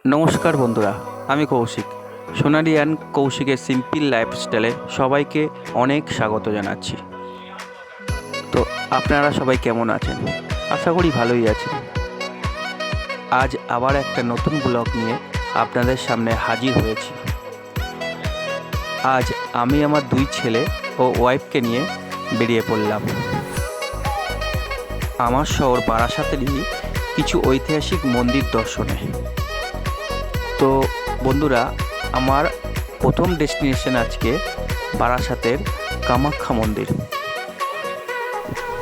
নমস্কার বন্ধুরা, আমি কৌশিক। সোনালি অ্যান্ড কৌশিকের সিম্পল লাইফস্টাইলে সবাইকে অনেক স্বাগত জানাচ্ছি। তো আপনারা সবাই কেমন আছেন? আশা করি ভালোই আছেন। আজ আবার একটা নতুন ব্লগ নিয়ে আপনাদের সামনে হাজির হয়েছি। আজ আমি আমার দুই ছেলে ও ওয়াইফকে নিয়ে বেরিয়ে পড়লাম আমার শহর বারাসাতেরই কিছু ঐতিহাসিক মন্দির দর্শনে। তো বন্ধুরা, আমার প্রথম ডেস্টিনেশন আজকে বারাসাতের কামাখ্যা মন্দির।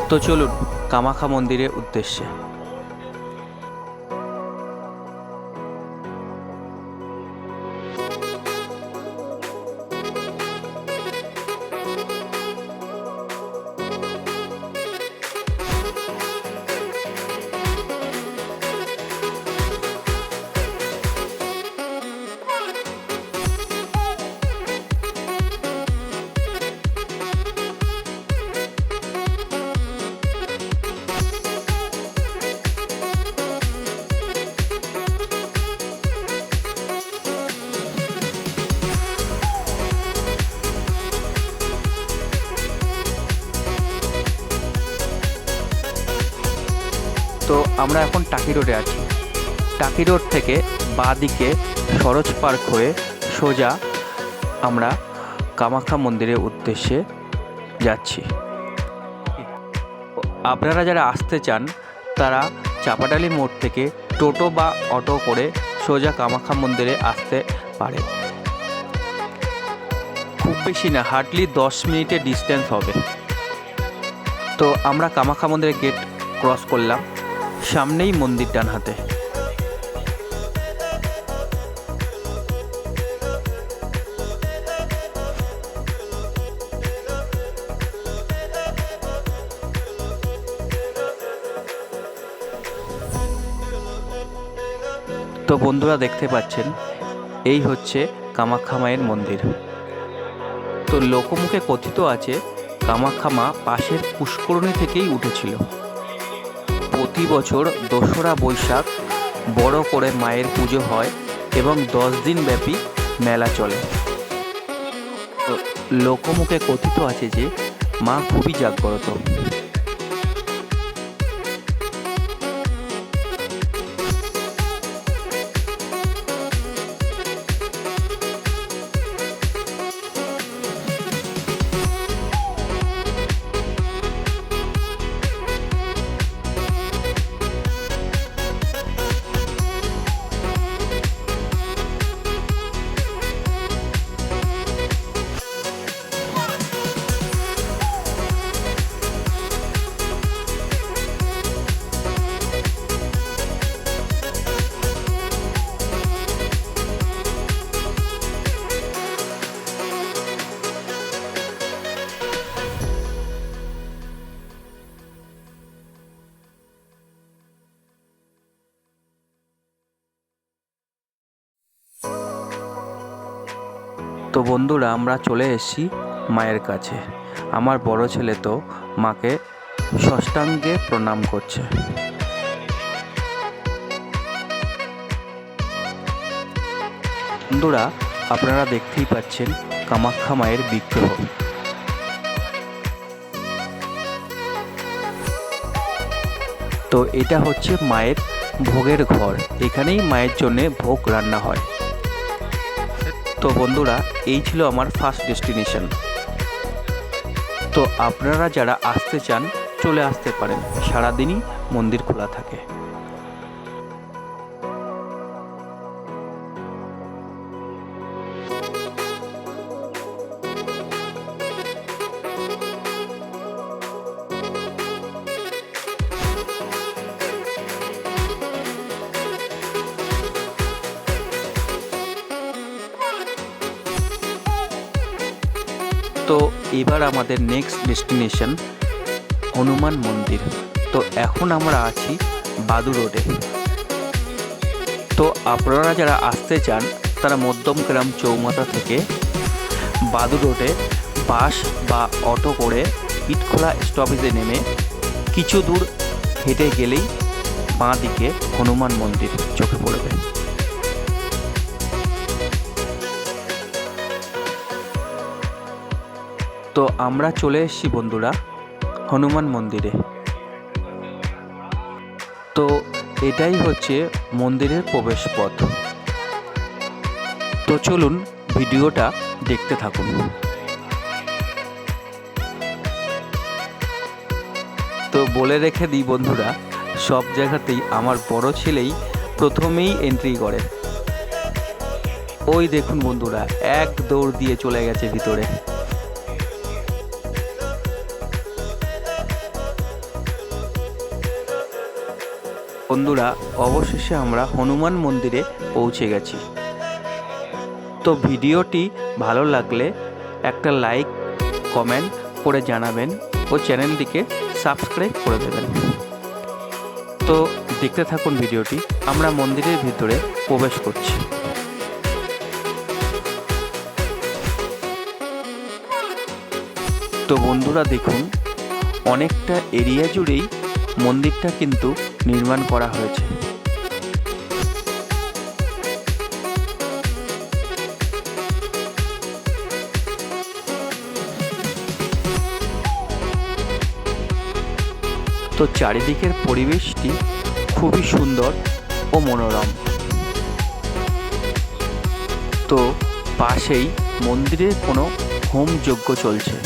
তো চলুন কামাখ্যা মন্দিরের উদ্দেশ্যে। তো আমরা এখন টাকি রোডে আছি। টাকি রোড থেকে বাঁ দিকে সরোজ পার্ক হয়ে সোজা আমরা কামাখ্যা মন্দিরের উদ্দেশ্যে যাচ্ছি। আপনারা যারা আসতে চান তারা চাপাডালি মোড় থেকে টোটো বা অটো করে সোজা কামাখ্যা মন্দিরে আসতে পারেন। খুব বেশি না, হার্ডলি 10 মিনিটের ডিস্টেন্স হবে। তো আমরা কামাখ্যা মন্দিরের গেট ক্রস করলাম, সামনেই মন্দির ডান হাতে। তো বন্ধুরা দেখতে পাচ্ছেন, এই হচ্ছে কামাখ্যা মায়ের মন্দির। তো লোকমুখে কথিত আছে কামাখ্যা মা পাশের পুষ্করণী থেকেই উঠেছিল। প্রতি বছর 2রা বৈশাখ বড় করে মায়ের পুজো হয় এবং 10 দিন ব্যাপী মেলা চলে। তো লোকমুখে কথিত আছে যে মা খুবই জাগ্রত। তো বন্ধুরা, আমরা চলে এসেছি মায়ের কাছে। আমার বড় ছেলে তো মাকে ষষ্ঠাঙ্গে প্রণাম করছে। বন্ধুরা, আপনারা দেখতেই পাচ্ছেন কামাখ্যা মায়ের বিগ্রহ। তো এটা হচ্ছে মায়ের ভোগের ঘর, এখানেই মায়ের জন্যে ভোগ রান্না হয়। তো বন্ধুরা, এই ছিল আমার ফার্স্ট ডেস্টিনেশন। তো আপনারা যারা আসতে চান চলে আসতে পারেন, সারাদিনই মন্দির খোলা থাকে। তো এবার আমাদের নেক্সট ডেস্টিনেশন হনুমান মন্দির। তো এখন আমরা আছি বাদু রোডে। তো আপনারা যারা আসতে চান তারা মধ্যমগ্রাম চৌমাথা থেকে বাদু রোডে বাস বা অটো করে ইটখোলা স্টপেজে নেমে কিছু দূর হেঁটে গেলেই বাঁ দিকে হনুমান মন্দির চোখে পড়বে। তো আমরা চলে এসেছি বন্ধুরা হনুমান মন্দিরে। তো এটাই হচ্ছে মন্দিরের প্রবেশ পথ। তো চলুন ভিডিওটা দেখতে থাকুন। তো বলে রেখে দিই বন্ধুরা, সব জায়গাতেই আমার বড় ছেলেই প্রথমেই এন্ট্রি করে। ওই দেখুন বন্ধুরা, এক দৌড় দিয়ে চলে গেছে ভিতরে। বন্ধুরা অবশেষে আমরা হনুমান মন্দিরে পৌঁছে গেছি। তো ভিডিওটি ভালো লাগলে একটা লাইক কমেন্ট করে জানাবেন ও চ্যানেলটিকে সাবস্ক্রাইব করে দেবেন। তো দেখতে থাকুন ভিডিওটি। আমরা মন্দিরের ভিতরে প্রবেশ করছি। তো বন্ধুরা দেখুন, অনেকটা এরিয়া জুড়েই মন্দিরটা কিন্তু নির্মাণ করা হয়েছে। তো চারিদিকের পরিবেশটি খুবই সুন্দর ও মনোরম। তো পাশেই মন্দিরের কোনো হোম যজ্ঞ চলছে।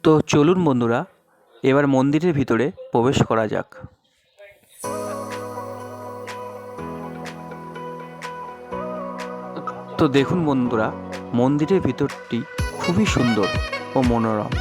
তো চলুন বন্ধুরা, এবার মন্দিরের ভিতরে প্রবেশ করা যাক। তো দেখুন বন্ধুরা, মন্দিরের ভিতরটি খুবই সুন্দর ও মনোরম।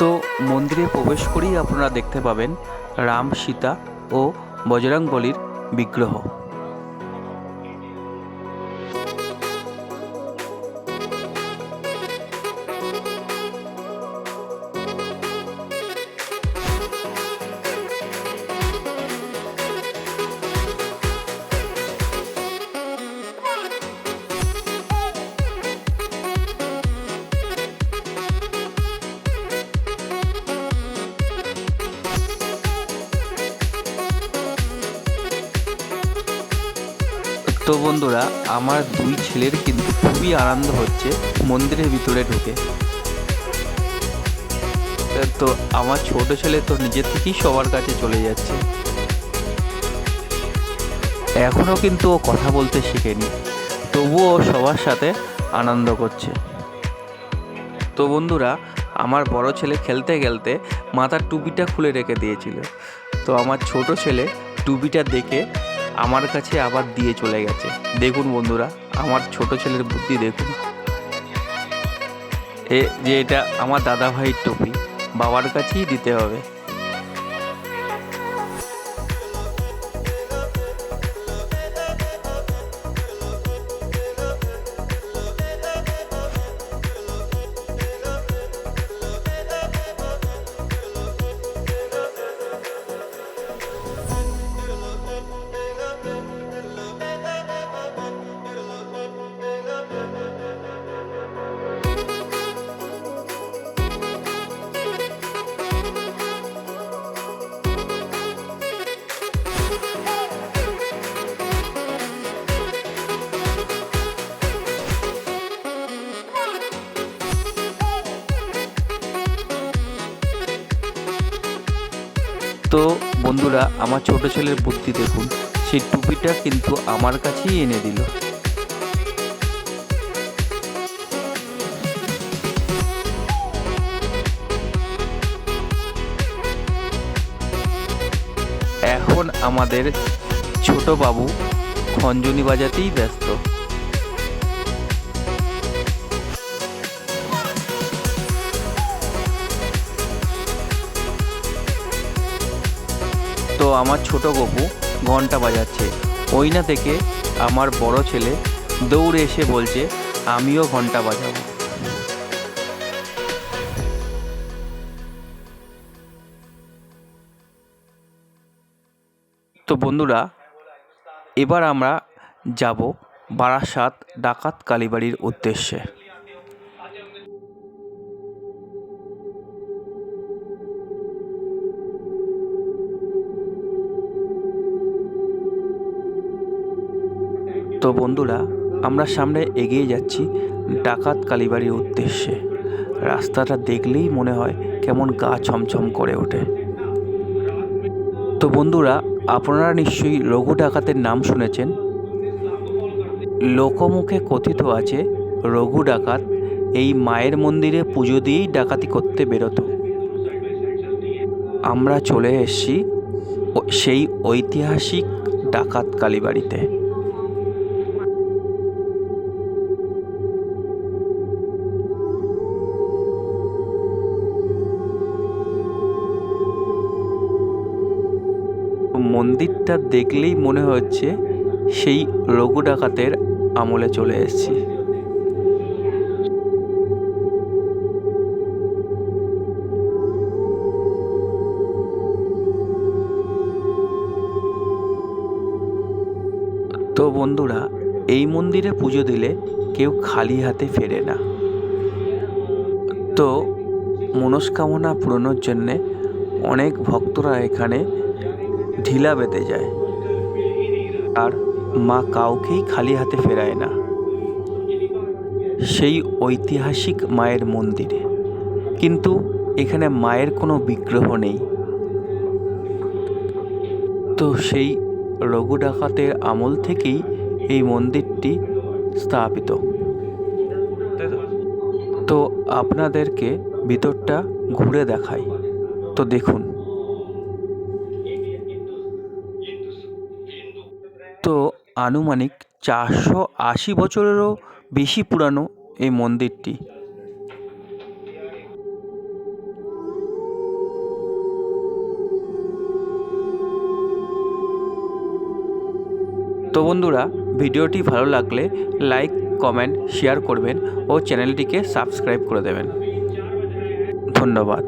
তো মন্দিরে প্রবেশ করেই আপনারা দেখতে পাবেন রাম, সীতা ও বজরংবলীর বিগ্রহ। তো বন্ধুরা, আমার দুই ছেলের কিন্তু খুবই আনন্দ হচ্ছে মন্দিরের ভিতরে ঢুকে। তো আমার ছোট ছেলে তো নিজের থেকেই সবার কাছে চলে যাচ্ছে। এখনও কিন্তু ও কথা বলতে শিখেনি, তবুও সবার সাথে আনন্দ করছে। তো বন্ধুরা, আমার বড় ছেলে খেলতে খেলতে মাথার টুপিটা খুলে রেখে দিয়েছিল। তো আমার ছোট ছেলে টুপিটা দেখে আমার কাছে আবার দিয়ে চলে গেছে। দেখুন বন্ধুরা, আমার ছোট ছেলের বুদ্ধি দেখুন। যে এটা আমার দাদা ভাইয়ের টুপি, বাবার কাছেই দিতে হবে। তো বন্ধুরা, আমার ছোট ছেলের বুদ্ধি দেখুন, সেই টুপিটা কিন্তু আমার কাছেই এনে দিল। এখন আমাদের ছোট বাবু খঞ্জনি বাজাতেই ব্যস্ত। তো আমার ছোট গপু ঘন্টা বাজাচ্ছে। ওই না থেকে আমার বড় ছেলে দৌড়ে এসে বলছে আমিও ঘন্টা বাজাবো। তো বন্ধুরা, এবার আমরা যাব বারাসাত ডাকাত কালীবাড়ির উদ্দেশ্যে। তো বন্ধুরা, আমরা সামনে এগিয়ে যাচ্ছি ডাকাত কালীবাড়ির উদ্দেশ্যে। রাস্তাটা দেখলেই মনে হয় কেমন গা ছমছম করে ওঠে। তো বন্ধুরা, আপনারা নিশ্চয়ই রঘু ডাকাতের নাম শুনেছেন। লোকমুখে কথিত আছে রঘু ডাকাত এই মায়ের মন্দিরে পুজো দিয়েই ডাকাতি করতে বেরোতো। আমরা চলে এসেছি সেই ঐতিহাসিক ডাকাত কালীবাড়িতে। মন্দিরটা দেখলেই মনে হচ্ছে সেই রঘু ডাকাতের আমলে চলে এসেছি। তো বন্ধুরা, এই মন্দিরে পুজো দিলে কেউ খালি হাতে ফেরে না। তো মনস্কামনা পূরণের জন্যে অনেক ভক্তরা এখানে ঢিলা বেঁধে যায়, আর মা কাউকেই খালি হাতে ফেরায় না। সেই ঐতিহাসিক মায়ের মন্দিরে কিন্তু এখানে মায়ের কোনো বিগ্রহ নেই। তো সেই রঘু ডাকাতের আমল থেকেই এই মন্দিরটি স্থাপিত। তো আপনাদেরকে ভিতরটা ঘুরে দেখাই। তো দেখুন। তো আনুমানিক 480 বছরেরও বেশি পুরানো এই মন্দিরটি। তো বন্ধুরা, ভিডিওটি ভালো লাগলে লাইক, কমেন্ট, শেয়ার করবেন ও চ্যানেলটিকে সাবস্ক্রাইব করে দেবেন। ধন্যবাদ।